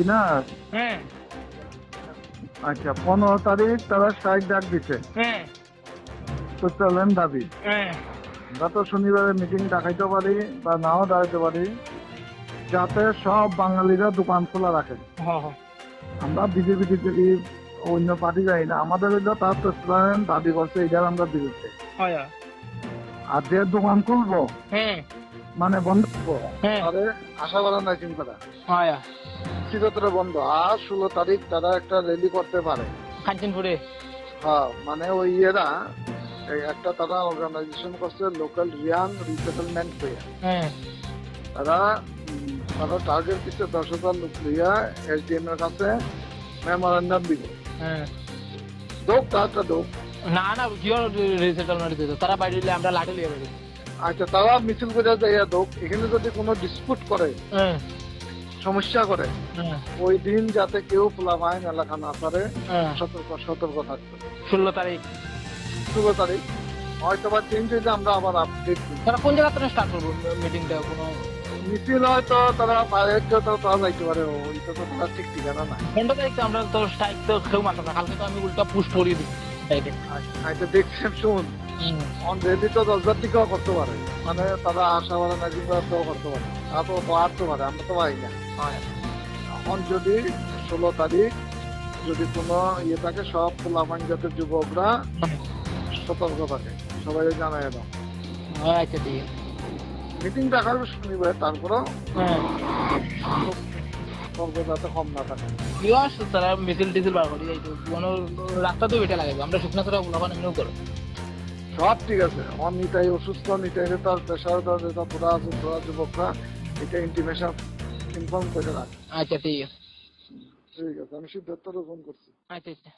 দিছি না। হ্যাঁ আচ্ছা 15 তারিখ তারা স্ট্রাইক ডাক দিছে, হ্যাঁ চলেন দাবি। হ্যাঁ গত শনিবারে মিটিং ডাকাইতে পারি বা নাও ডাকাইতে পারি, যাতে সব বাঙালিরা দোকান খোলা রাখে। হ্যাঁ হ্যাঁ আমরা বিজেপি টিজেপি অন্য পার্টি যাই না, আমাদের হইলো তার প্রেসিডেন্ট দাবি করছে, এটার আমরা বিরুদ্ধে। হয় আর যে দোকান খুলবো হ্যাঁ মানে বন্ধ করবো, হ্যাঁ তাদের আশা করা নাই চিন্তাটা হয় চিরতরে বন্ধ। আর 16 তারিখ তারা একটা র্যালি করতে পারে। কাঞ্চনপুরে হ্যাঁ মানে ওই ইয়েরা একটা তারা অর্গানাইজেশন করছে, লোকাল রিয়াং রিসেটেলমেন্ট হয়ে হ্যাঁ তারা তারা টার্গেট দিচ্ছে 10,000 লোক লইয়া এসডিএম এর কাছে মেমোরেন্ডাম দিব। হ্যাঁ দোক তারটা দোক। না না জিও রিসেটলমেন্ট দিত তারা বাইরে দিলে আমরা লাঠি লিয়ে বেরো। আচ্ছা তারা মিছিল করে যাইয়া দোক, এখানে যদি কোনো ডিসপুট করে, হ্যাঁ সমস্যা করে, হ্যাঁ ওই দিন যাতে কেউ পোলাপাইন এলাকা না পারে, হ্যাঁ সতর্ক থাকবে। 16 তারিখ 16 তারিখ হয়তো বা চেঞ্জ হইলে আমরা আবার আপডেট দিই। তারা কোন জায়গা থেকে স্টার্ট করবো মিটিংটা? কোনো মিছিল হয়তো তারা বাইরে তারা যাইতে পারে, ওইটা তো তারা ঠিক ঠিকানা না। 15 তারিখ তো আমরা তো স্ট্রাইক তো কেউ মানতে না, কালকে তো আমি উল্টা পুস্ট করিয়ে দিই সাইডে। আচ্ছা দেখছেন, শুন অলরেডি তো 10,000 টিকাও করতে পারে, মানে তারা আশা পারে না জিম্বাও করতে পারে, তারা তো পারতে পারে, আমরা তো পারি না। এখন যদি 16 তারিখ যদি কোনো ইয়ে থাকে, সব পোলাপান জাতের যুবকরা সতর্ক থাকে, সবাই জানাই দাও। আচ্ছা ঠিক আছে। মিটিং দেখার শনিবার, তারপরেও হ্যাঁ যাতে কম না থাকে। ইয়াস তারা মিছিল টিছিল বার করি যাইতো কোনো রাস্তা তো বেটা লাগে, আমরা শুকনা করে ওখানে এমনিও করো। সব ঠিক আছে, আমার নিতাই অসুস্থ, নিতাই তার প্রেশার যেটা তোরা আছে, তোরা যুবকরা এটা ইন্টিমেশন ইনফর্ম করে রাখ। আচ্ছা ঠিক আছে। ঠিক আছে, আমি সিদ্ধার্থরে ফোন করছি। আচ্ছা আচ্ছা।